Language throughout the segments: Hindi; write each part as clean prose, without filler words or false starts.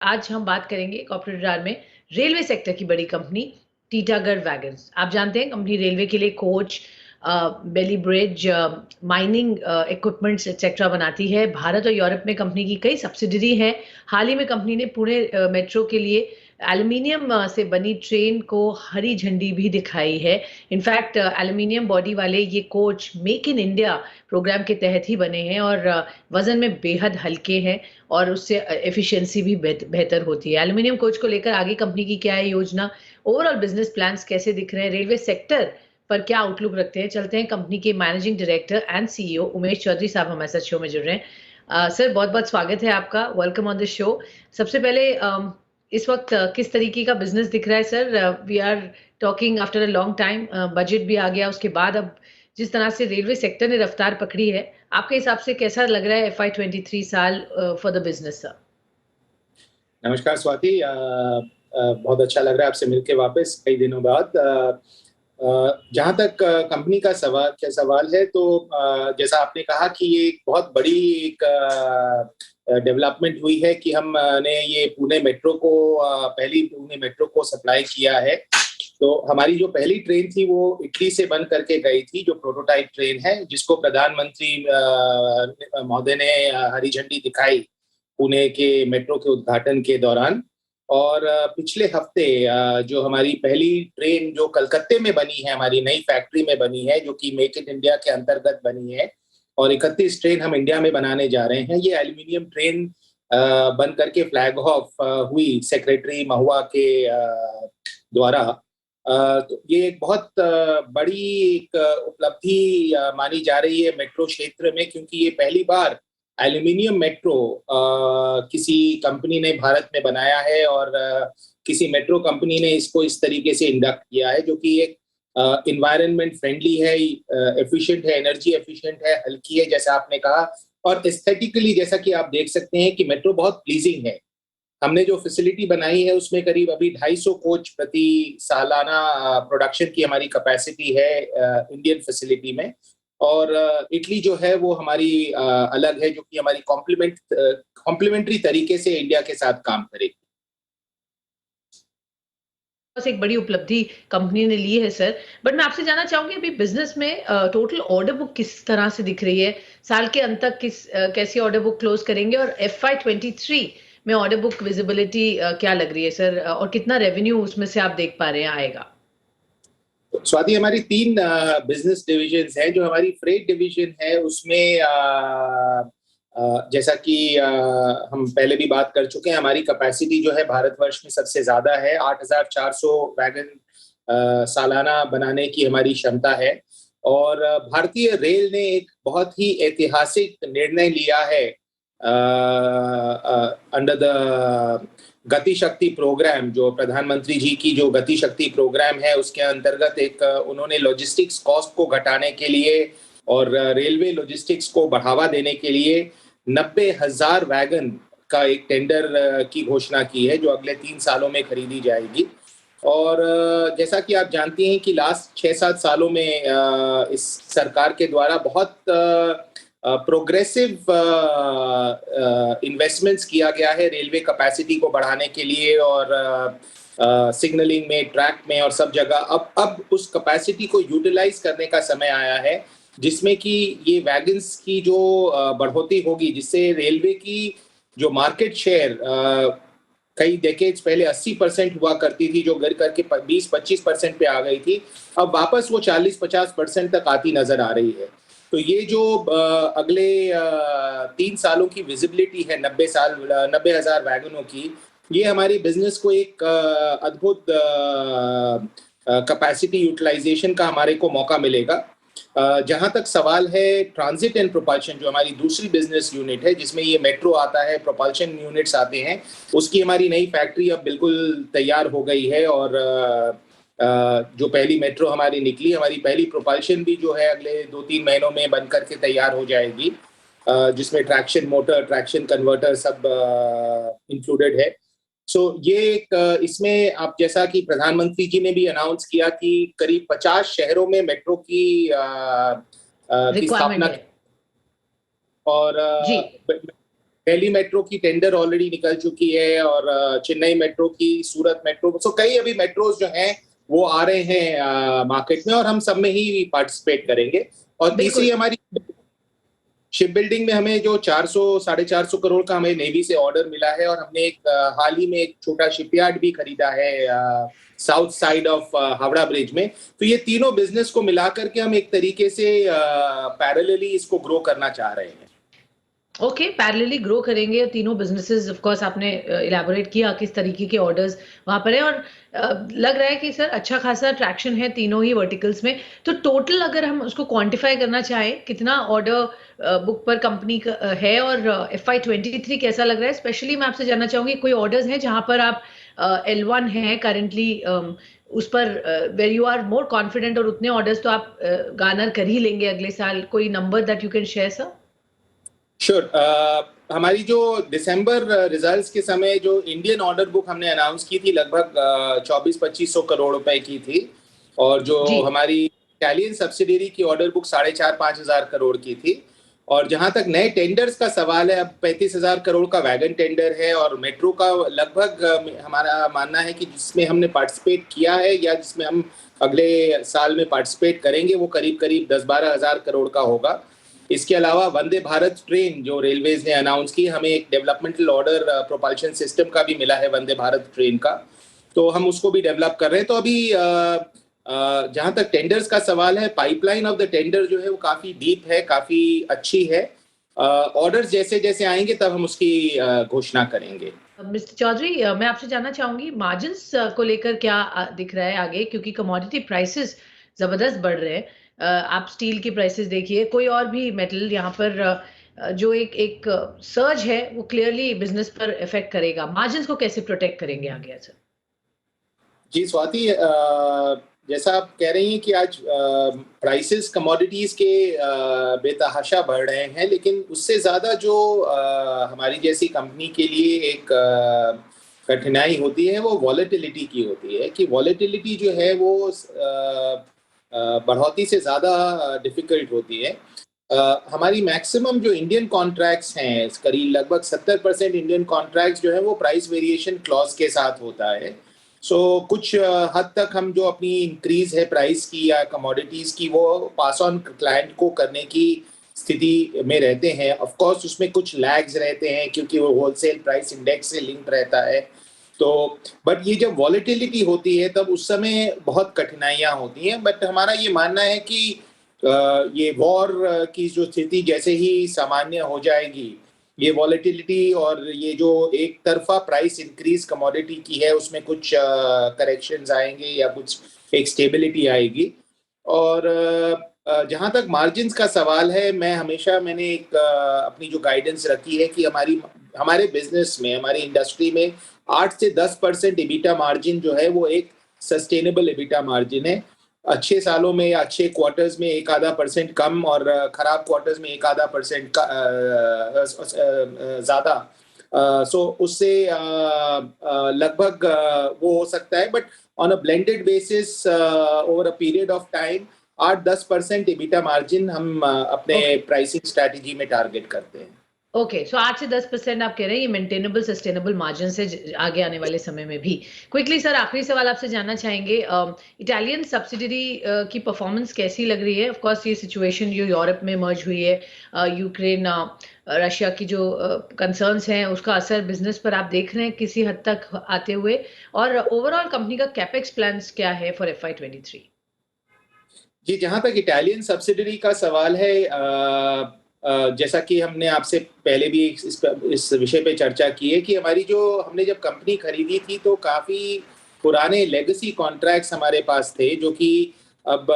आज हम बात करेंगे कॉर्पोरेट रडार में रेलवे सेक्टर की बड़ी कंपनी टीटागढ़ वैगन्स। आप जानते हैं कंपनी रेलवे के लिए coach, Bailey bridge, mining equipments etcetera बनाती है। भारत और यूरोप में कंपनी की कई सब्सिडरी हैं। हाल ही में कंपनी ने पुणे मेट्रो के लिए एल्यूमीनियम से बनी ट्रेन को हरी झंडी भी दिखाई है। इनफैक्ट एल्यूमीनियम बॉडी वाले ये coach make in India programme के तहत ही बने हैं और वजन में बेहद हल्के हैं और उससे एफिशिएंसी भी बेहतर होती है। एल्यूमीनियम कोच को लेकर आगे कंपनी की क्या है योजना, ओवरऑल बिजनेस प्लान्स कैसे दिख रहे हैं, रेलवे सेक्टर पर क्या आउटलुक रखते हैं। चलते हैं कंपनी के managing director and CEO Umesh Chaudhary साहब हमारे साथ शो में जुड़ रहे हैं। सर बहुत बहुत स्वागत है आपका, वेलकम ऑन द शो। सबसे पहले इस वक्त किस तरीके का बिजनेस दिख रहा है sir? We are talking after a long time, budget भी आ गया, उसके बाद अब जिस तरह से रेलवे सेक्टर ने रफ्तार पकड़ी है, आपके हिसाब से कैसा लग रहा है FY23 साल फॉर द बिजनेस सर? नमस्कार स्वाति, बहुत अच्छा लग रहा है आपसे मिलके वापस कई दिनों बाद। जहाँ तक कंपनी का सवाल है तो जैसा आपने कहा कि ये एक बहुत बड़ी एक डेवलपमेंट हुई है कि हमने ये पुणे मेट्रो को पहली पुणे मेट्रो को सप्लाई किया है। तो हमारी जो पहली ट्रेन थी वो इटली से बन करके गई थी, जो प्रोटोटाइप ट्रेन है, जिसको प्रधानमंत्री महोदय ने हरी झंडी दिखाई पुणे के मेट्रो के उद्घाटन के दौरान। और पिछले हफ्ते जो हमारी पहली ट्रेन जो कलकत्ते में बनी है, हमारी नई फैक्ट्री में बनी है, जो कि मेक इन इंडिया के अंतर्गत बनी है, और 31 ट्रेन हम इंडिया में बनाने जा रहे हैं। ये एल्यूमिनियम ट्रेन बन करके फ्लैग ऑफ हुई सेक्रेटरी महुआ के द्वारा। तो ये एक बहुत बड़ी एक उपलब्धि मानी जा रही है मेट्रो क्षेत्र में, क्योंकि ये पहली बार एल्यूमिनियम मेट्रो किसी कंपनी ने भारत में बनाया है, और किसी मेट्रो कंपनी ने इसको इस तरीके से इंडक्ट किया है, जो कि एक इन्वायरमेंट फ्रेंडली है, एफिशिएंट है, एनर्जी एफिशिएंट है, हल्की है जैसा आपने कहा, और एस्थेटिकली जैसा कि आप देख सकते हैं कि मेट्रो बहुत प्लीजिंग है। हमने जो फैसिलिटी बनाई है उसमें करीब अभी 250 कोच प्रति सालाना प्रोडक्शन की हमारी कैपेसिटी है इंडियन फैसिलिटी में। और इटली जो है वो हमारी अलग है, जो कि हमारी कॉम्प्लीमेंट्री तरीके से इंडिया के साथ काम करेगी। बस एक बड़ी उपलब्धि कंपनी ने ली है सर, बट मैं आपसे जानना चाहूंगी अभी बिजनेस में टोटल ऑर्डर बुक किस तरह से दिख रही है? साल के अंत तक कैसी ऑर्डर बुक क्लोज करेंगे, और FY23 में ऑर्डर बुक विजिबिलिटी क्या लग रही है सर, और कितना रेवेन्यू उसमें से आप देख पा रहे हैं आएगा? स्वाति, हमारी 3 बिजनेस डिविजन्स हैं। जो हमारी फ्रेट डिवीजन है उसमें जैसा कि हम पहले भी बात कर चुके हैं, हमारी कैपेसिटी जो है भारतवर्ष में सबसे ज्यादा है। 8,400 वैगन सालाना बनाने की हमारी क्षमता है। और भारतीय रेल ने एक बहुत ही ऐतिहासिक निर्णय लिया है अंडर द गति शक्ति प्रोग्राम। जो प्रधानमंत्री जी की जो गति शक्ति प्रोग्राम है, उसके अंतर्गत एक उन्होंने लॉजिस्टिक्स कॉस्ट को घटाने के लिए और रेलवे लॉजिस्टिक्स को बढ़ावा देने के लिए 90,000 वैगन का एक टेंडर की घोषणा की है, जो अगले 3 सालों में खरीदी जाएगी। और जैसा कि आप जानती हैं कि लास्ट 6-7 सालों में इस सरकार के द्वारा बहुत प्रोग्रेसिव इन्वेस्टमेंट्स किया गया है रेलवे कैपेसिटी को बढ़ाने के लिए, और सिग्नलिंग में, ट्रैक में और सब जगह। अब उस कैपेसिटी को यूटिलाइज करने का समय आया है, जिसमें कि ये वैगन्स की जो बढ़ोतरी होगी, जिससे रेलवे की जो मार्केट शेयर कई डेकेड्स पहले 80% हुआ करती थी, जो गिर करके 20-25% पे आ गई थी, अब वापस वो 40-50% तक आती नजर आ रही है। तो ये जो अगले 3 सालों की विजिबिलिटी है 90,000 वैगनों की, ये हमारी बिजनेस को एक अद्भुत कैपेसिटी यूटिलाइजेशन का हमारे को मौका मिलेगा। जहां तक सवाल है ट्रांजिट एंड प्रोपल्शन, जो हमारी दूसरी बिजनेस यूनिट है, जिसमें ये मेट्रो आता है, प्रोपल्शन यूनिट्स आते हैं, उसकी हमारी नई फैक्ट्री अब बिल्कुल तैयार हो गई है। और जो पहली मेट्रो हमारी निकली, हमारी पहली प्रोपल्शन भी जो है अगले 2-3 महीनों में बन करके तैयार हो जाएगी, जिसमें ट्रैक्शन मोटर, ट्रैक्शन कन्वर्टर सब इंक्लूडेड है। सो ये एक इसमें आप जैसा कि प्रधानमंत्री जी ने भी अनाउंस किया कि करीब 50 शहरों में मेट्रो की स्थापना, और जी दिल्ली मेट्रो की टेंडर ऑलरेडी निकल चुकी है और चेन्नई मेट्रो की, सूरत मेट्रो, सो कई अभी मेट्रोज जो हैं वो आ रहे हैं मार्केट में और हम सब में ही पार्टिसिपेट करेंगे। और तीसरी हमारी शिप बिल्डिंग में हमें जो 400 450 करोड़ का हमें नेवी से ऑर्डर मिला है और हमने एक हाल ही में एक छोटा शिपयार्ड भी खरीदा है south side of Howrah bridge में। तो ये तीनों बिजनेस को मिलाकर के हम एक तरीके से पैरेलली इसको ग्रो करना चाह रहे हैं। ओके, पैरेलली ग्रो करेंगे तीनों बिजनेसेस। ऑफ कोर्स आपने इलैबोरेट किया किस तरीके के ऑर्डर्स वहां पर है और लग रहा है कि सर अच्छा खासा ट्रैक्शन है तीनों ही वर्टिकल्स में। तो टोटल अगर हम उसको क्वांटिफाई करना चाहें, कितना ऑर्डर बुक पर कंपनी का है और FY23 कैसा लग रहा है? स्पेशली मैं आपसे जानना चाहूंगी कोई ऑर्डर्स हैं जहां पर आप L1 हैं करंटली, उस पर where you are more confident और उतने ऑर्डर्स तो आप गार्नर कर ही लेंगे अगले साल। कोई number that you can share sir? Sure. हमारी जो दिसंबर रिजल्ट्स के समय जो इंडियन ऑर्डर बुक हमने अनाउंस की थी लगभग 24-2500 करोड़ रुपए की थी और जो हमारी इटालियन सब्सिडियरी की ऑर्डर बुक 4,500-5,000 करोड़ की थी। और जहां तक नए टेंडर्स का सवाल है, अब 35,000 करोड़ का वैगन टेंडर है और मेट्रो का लगभग हमारा मानना है कि जिसमें हमने पार्टिसिपेट किया है या जिसमें हम अगले साल में पार्टिसिपेट करेंगे वो करीब करीब 10-12 हजार करोड़ का होगा। इसके अलावा वंदे भारत ट्रेन जो रेलवेज ने अनाउंस की, हमें एक डेवलपमेंटल ऑर्डर प्रोपल्शन सिस्टम का भी मिला है वंदे भारत ट्रेन का, तो हम उसको भी डेवलप कर रहे हैं। तो अभी जहां तक टेंडर्स का सवाल है, पाइपलाइन ऑफ द टेंडर जो है वो काफी डीप है, काफी अच्छी है। ऑर्डर्स जैसे जैसे आएंगे तब हम उसकी घोषणा करेंगे। मिस्टर चौधरी, मैं आपसे जानना चाहूंगी मार्जिन्स को लेकर क्या दिख रहा है आगे, क्योंकि कमोडिटी प्राइसेस जबरदस्त बढ़ रहे हैं। आप स्टील की प्राइसेस देखिए, कोई और भी मेटल यहाँ पर जो एक सर्ज है वो क्लियरली बिजनेस पर इफेक्ट करेगा। मार्जिन्स को कैसे प्रोटेक्ट करेंगे आगे सर? जी स्वाति, जैसा आप कह रही हैं कि आज प्राइसेस कमोडिटीज के बेतहाशा बढ़ रहे हैं, लेकिन उससे ज़्यादा जो हमारी जैसी कंपनी के लिए एक कठिनाई होती है वो वॉलेटिलिटी की होती है कि वॉलेटिलिटी जो है वो बढ़ोतरी से ज़्यादा डिफ़िकल्ट होती है। हमारी मैक्सिमम जो इंडियन कॉन्ट्रैक्ट्स हैं, करीब लगभग 70% इंडियन कॉन्ट्रैक्ट्स जो है वो प्राइस वेरिएशन क्लॉज के साथ होता है। कुछ हद तक हम जो अपनी इंक्रीज है प्राइस की या कमोडिटीज की वो पास ऑन क्लाइंट को करने की स्थिति में रहते हैं। ऑफ कोर्स उसमें कुछ लैग्स रहते हैं क्योंकि वो होलसेल प्राइस इंडेक्स से लिंक रहता है। तो बट ये जब वॉलेटिलिटी होती है तब उस समय बहुत कठिनाइयां होती हैं। बट हमारा ये मानना है कि ये वॉर की जो स्थिति जैसे ही सामान्य हो जाएगी, ये वॉलेटिलिटी और ये जो एक तरफा प्राइस इंक्रीज कमोडिटी की है उसमें कुछ करेक्शंस आएंगे या कुछ एक स्टेबिलिटी आएगी। और जहां तक मार्जिन्स का सवाल है, मैंने एक अपनी जो गाइडेंस रखी है कि हमारे बिजनेस में, हमारी इंडस्ट्री में 8 से 10% एबिटा मार्जिन जो है वो एक सस्टेनेबल एबिटा मार्जिन है। अच्छे सालों में या अच्छे क्वार्टर्स में 1-आधा% कम और खराब क्वार्टर्स में 1-आधा% ज्यादा, उससे लगभग वो हो सकता है। But on a blended basis over a period of time 8-10% EBITDA margin हम अपने प्राइसिंग स्ट्रैटेजी में टारगेट करते हैं। ओके, सो 8 से 10% आप कह रहे हैं ये मेंटेनेबल सस्टेनेबल मार्जिन से आगे आने वाले समय में भी। क्विकली सर, आखिरी सवाल आपसे जानना चाहेंगे, इटालियन सब्सिडरी की परफॉर्मेंस कैसी लग रही है? ऑफ कोर्स ये सिचुएशन जो यूरोप में मर्ज हुई है, यूक्रेन रशिया की जो कंसर्न्स हैं उसका असर बिजनेस पर आप देख रहे हैं किसी हद तक आते हुए, और ओवरऑल कंपनी का कैपेक्स प्लान्स क्या है फॉर FY23? जी, जहां तक इटालियन सब्सिडरी का सवाल है, जैसा कि हमने आपसे पहले भी इस विषय पे चर्चा की है कि हमने जब कंपनी खरीदी थी तो काफी पुराने लेगेसी कॉन्ट्रैक्ट्स हमारे पास थे, जो कि अब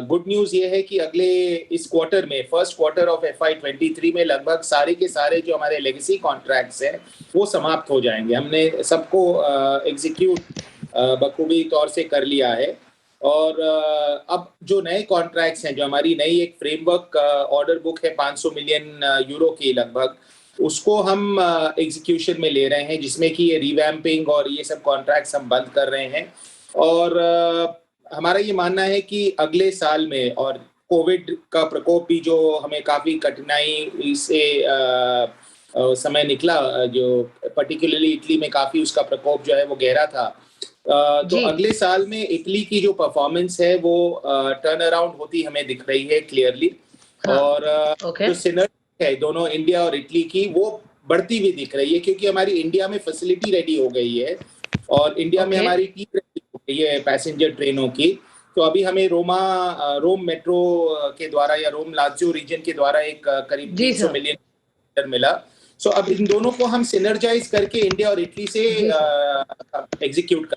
गुड न्यूज ये है कि अगले इस क्वार्टर में, फर्स्ट क्वार्टर ऑफ FY23 में लगभग सारे के सारे जो हमारे लेगेसी कॉन्ट्रैक्ट्स हैं वो समाप्त हो जाएंगे। हमने सबको एग्जीक्यूट बखूबी तौर से कर लिया है। और अब जो नए कॉन्ट्रैक्ट्स हैं, जो हमारी नई एक फ्रेमवर्क ऑर्डर बुक है 500 मिलियन यूरो की लगभग, उसको हम एग्जीक्यूशन में ले रहे हैं, जिसमें कि ये रिवैम्पिंग और ये सब कॉन्ट्रैक्ट्स हम बंद कर रहे हैं। और हमारा ये मानना है कि अगले साल में, और कोविड का प्रकोप भी जो हमें काफी कठिनाई से समय निकला, जो पर्टिकुलरली इटली में काफी उसका प्रकोप जो है वो गहरा था। तो जी। अगले साल में इटली की जो परफॉर्मेंस है वो टर्न अराउंड होती हमें दिख रही है क्लियरली। हाँ, और ओके। जो सिनर्जी है दोनों इंडिया और इटली की, वो बढ़ती हुई दिख रही है, क्योंकि हमारी इंडिया में फैसिलिटी रेडी हो गई है और इंडिया में ओके। हमारी टीम रेडी हो गई है पैसेंजर ट्रेनों की। तो अभी हमें रोम मेट्रो के द्वारा या रोम लाज़ियो रीजन के द्वारा एक करीब जी 300 सर। मिलियन मिला। सो अब इन दोनों को हम सिनर्जाइज करके इंडिया और इटली से जी सर। एग्जीक्यूट कर